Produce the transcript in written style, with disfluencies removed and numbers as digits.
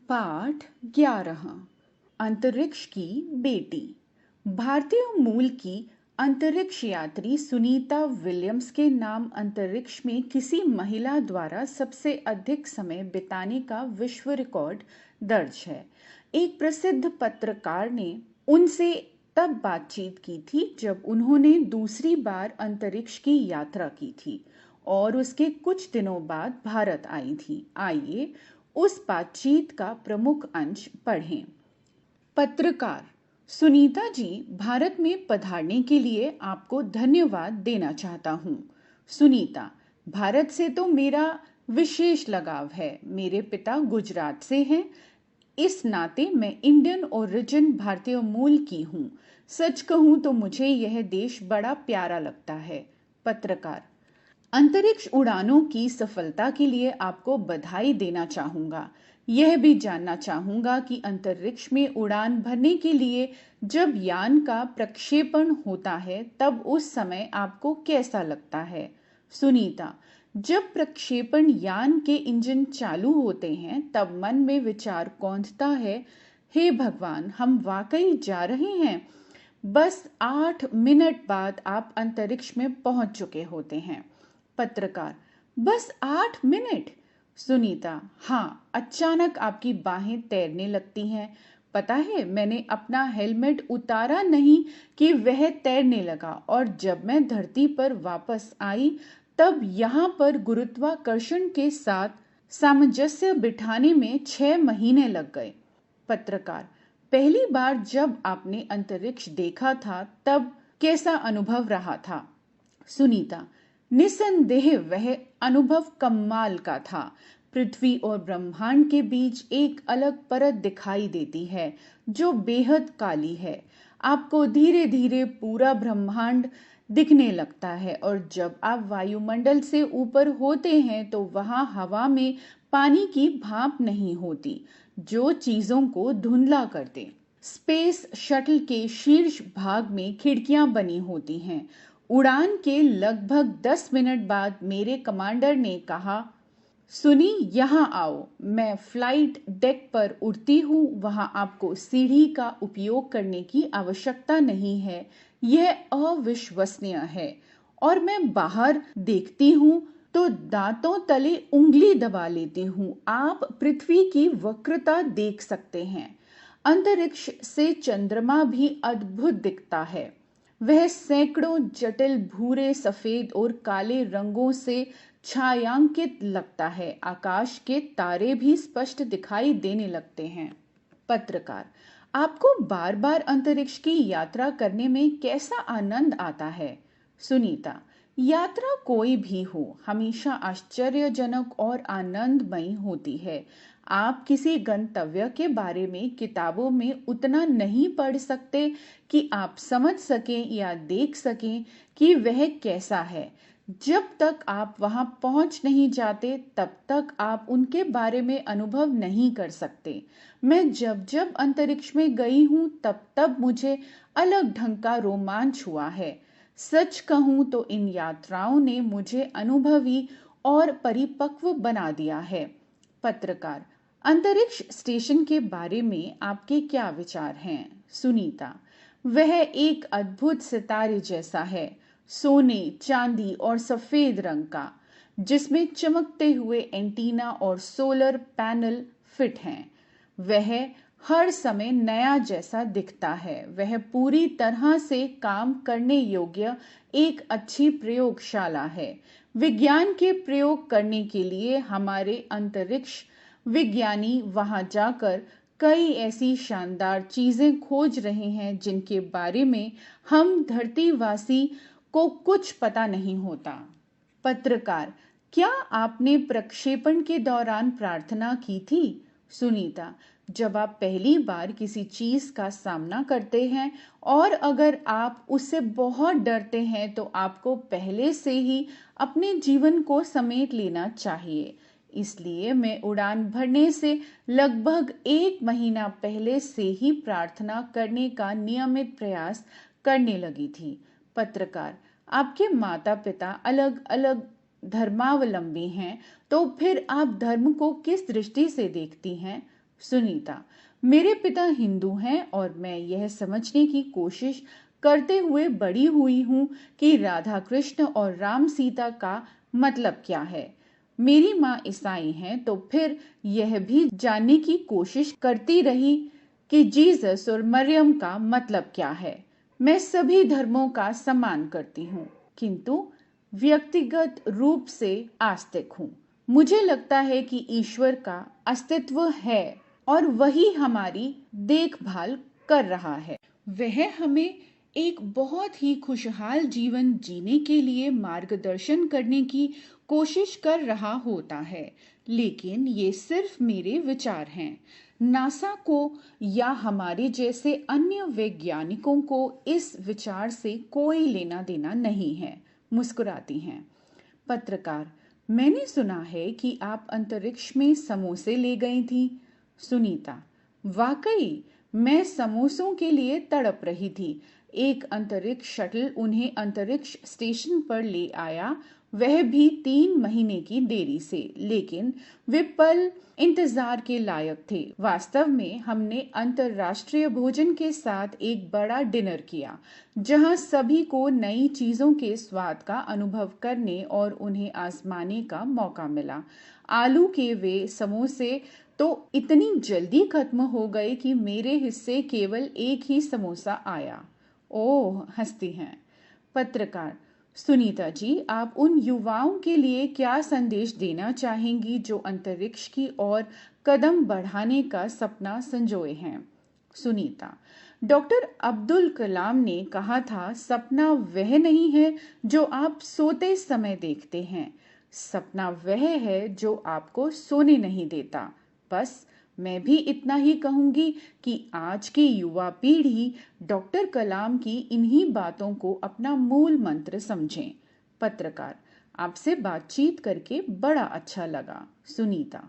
पाठ 11। अंतरिक्ष की बेटी। भारतीय मूल की अंतरिक्ष यात्री सुनीता विलियम्स के नाम अंतरिक्ष में किसी महिला द्वारा सबसे अधिक समय बिताने का विश्व रिकॉर्ड दर्ज है। एक प्रसिद्ध पत्रकार ने उनसे तब बातचीत की थी जब उन्होंने दूसरी बार अंतरिक्ष की यात्रा की थी और उसके कुछ दिनों बाद भारत आई थी। आइए उस बातचीत का प्रमुख अंश पढ़ें। पत्रकार: सुनीता जी, भारत में पधारने के लिए आपको धन्यवाद देना चाहता हूँ। सुनीता: भारत से तो मेरा विशेष लगाव है। मेरे पिता गुजरात से हैं। इस नाते मैं इंडियन ओरिजिन भारतीय मूल की हूँ। सच कहूँ तो मुझे यह देश बड़ा प्यारा लगता है। पत्रकार: अंतरिक्ष उड़ानों की सफलता के लिए आपको बधाई देना चाहूँगा। यह भी जानना चाहूँगा कि अंतरिक्ष में उड़ान भरने के लिए जब यान का प्रक्षेपण होता है तब उस समय आपको कैसा लगता है। सुनीता: जब प्रक्षेपण यान के इंजन चालू होते हैं तब मन में विचार कौंधता है, हे भगवान, हम वाकई जा रहे हैं। बस 8 मिनट बाद आप अंतरिक्ष में पहुंच चुके होते हैं। पत्रकार: बस 8 मिनट? सुनीता: हाँ, अचानक आपकी बाहें तैरने लगती हैं। पता है, मैंने अपना हेलमेट उतारा नहीं कि वह तैरने लगा और जब मैं धरती पर वापस आई तब यहाँ पर गुरुत्वाकर्षण के साथ सामंजस्य बिठाने में 6 महीने लग गए। पत्रकार: पहली बार जब आपने अंतरिक्ष देखा था तब कैसा अनुभव रहा था। सुनीता: निसंदेह वह अनुभव कमाल का था। पृथ्वी और ब्रह्मांड के बीच एक अलग परत दिखाई देती है जो बेहद काली है। आपको धीरे धीरे पूरा ब्रह्मांड दिखने लगता है और जब आप वायुमंडल से ऊपर होते हैं तो वहां हवा में पानी की भाप नहीं होती जो चीजों को धुंधला कर दे। स्पेस शटल के शीर्ष भाग में खिड़कियां बनी होती हैं। उड़ान के लगभग 10 मिनट बाद मेरे कमांडर ने कहा, सुनी, यहाँ आओ। मैं फ्लाइट डेक पर उड़ती हूँ। वहाँ आपको सीढ़ी का उपयोग करने की आवश्यकता नहीं है। यह अविश्वसनीय है। और मैं बाहर देखती हूँ तो दांतों तले उंगली दबा लेती हूँ। आप पृथ्वी की वक्रता देख सकते हैं। अंतरिक्ष से चंद्रमा भी अद्भुत दिखता है। वह सैकड़ों जटिल भूरे, सफेद और काले रंगों से छायांकित लगता है। आकाश के तारे भी स्पष्ट दिखाई देने लगते हैं। पत्रकार: आपको बार बार अंतरिक्ष की यात्रा करने में कैसा आनंद आता है। सुनीता: यात्रा कोई भी हो, हमेशा आश्चर्यजनक और आनंदमयी होती है। आप किसी गंतव्य के बारे में किताबों में उतना नहीं पढ़ सकते कि आप समझ सकें या देख सकें कि वह कैसा है। जब तक आप वहां पहुंच नहीं जाते तब तक आप उनके बारे में अनुभव नहीं कर सकते। मैं जब जब अंतरिक्ष में गई हूं तब तब मुझे अलग ढंग का रोमांच हुआ है। सच कहूं तो इन यात्राओं ने मुझे अनुभवी और परिपक्व बना दिया है। पत्रकार: अंतरिक्ष स्टेशन के बारे में आपके क्या विचार हैं। सुनीता: वह एक अद्भुत सितारे जैसा है, सोने, चांदी और सफेद रंग का, जिसमें चमकते हुए एंटीना और सोलर पैनल फिट हैं। वह हर समय नया जैसा दिखता है। वह पूरी तरह से काम करने योग्य एक अच्छी प्रयोगशाला है। विज्ञान के प्रयोग करने के लिए हमारे अंतरिक्ष विज्ञानी वहां जाकर कई ऐसी शानदार चीजें खोज रहे हैं जिनके बारे में हम धरतीवासी को कुछ पता नहीं होता। पत्रकार: क्या आपने प्रक्षेपण के दौरान प्रार्थना की थी। सुनीता: जब आप पहली बार किसी चीज का सामना करते हैं और अगर आप उससे बहुत डरते हैं तो आपको पहले से ही अपने जीवन को समेट लेना चाहिए। इसलिए मैं उड़ान भरने से लगभग 1 महीना पहले से ही प्रार्थना करने का नियमित प्रयास करने लगी थी। पत्रकार: आपके माता पिता अलग अलग धर्मावलंबी हैं, तो फिर आप धर्म को किस दृष्टि से देखती हैं। सुनीता, मेरे पिता हिंदू हैं और मैं यह समझने की कोशिश करते हुए बड़ी हुई हूँ कि राधा कृष्ण और राम सीता का मतलब क्या है। मेरी माँ ईसाई हैं तो फिर यह भी जानने की कोशिश करती रही कि जीसस और मरियम का मतलब क्या है। मैं सभी धर्मों का सम्मान करती हूँ, किंतु व्यक्तिगत रूप से आस्तिक हूँ। मुझे लगता है कि ईश्वर का अस्तित्व है और वही हमारी देखभाल कर रहा है। वह हमें एक बहुत ही खुशहाल जीवन जीने के लिए मार्गदर्शन करने की कोशिश कर रहा होता है, लेकिन ये सिर्फ मेरे विचार हैं। नासा को या हमारे जैसे अन्य वैज्ञानिकों को इस विचार से कोई लेना देना नहीं है। मुस्कुराती हैं। पत्रकार, मैंने सुना है कि आप अंतरिक्ष में समोसे ले गई थी। सुनीता, वाकई मैं समोसों के लिए तड़प रही थी। एक अंतरिक्ष शटल उन्हें अंतरिक्ष स्टेशन पर ले आया, वह भी 3 महीने की देरी से, लेकिन वे पल इंतजार के लायक थे। वास्तव में हमने अंतर्राष्ट्रीय भोजन के साथ एक बड़ा डिनर किया, जहां सभी को नई चीजों के स्वाद का अनुभव करने और उन्हें आजमाने का मौका मिला। आलू के वे समोसे तो इतनी जल्दी खत्म हो गए कि मेरे हिस्से केवल एक ही समोसा आया। ओह, हंसती हैं। पत्रकार, सुनीता जी, आप उन युवाओं के लिए क्या संदेश देना चाहेंगी जो अंतरिक्ष की ओर कदम बढ़ाने का सपना संजोए हैं? सुनीता, डॉक्टर अब्दुल कलाम ने कहा था, सपना वह नहीं है जो आप सोते समय देखते हैं, सपना वह है जो आपको सोने नहीं देता। बस मैं भी इतना ही कहूंगी कि आज की युवा पीढ़ी डॉक्टर कलाम की इन्हीं बातों को अपना मूल मंत्र समझें। पत्रकार, आपसे बातचीत करके बड़ा अच्छा लगा। सुनीता,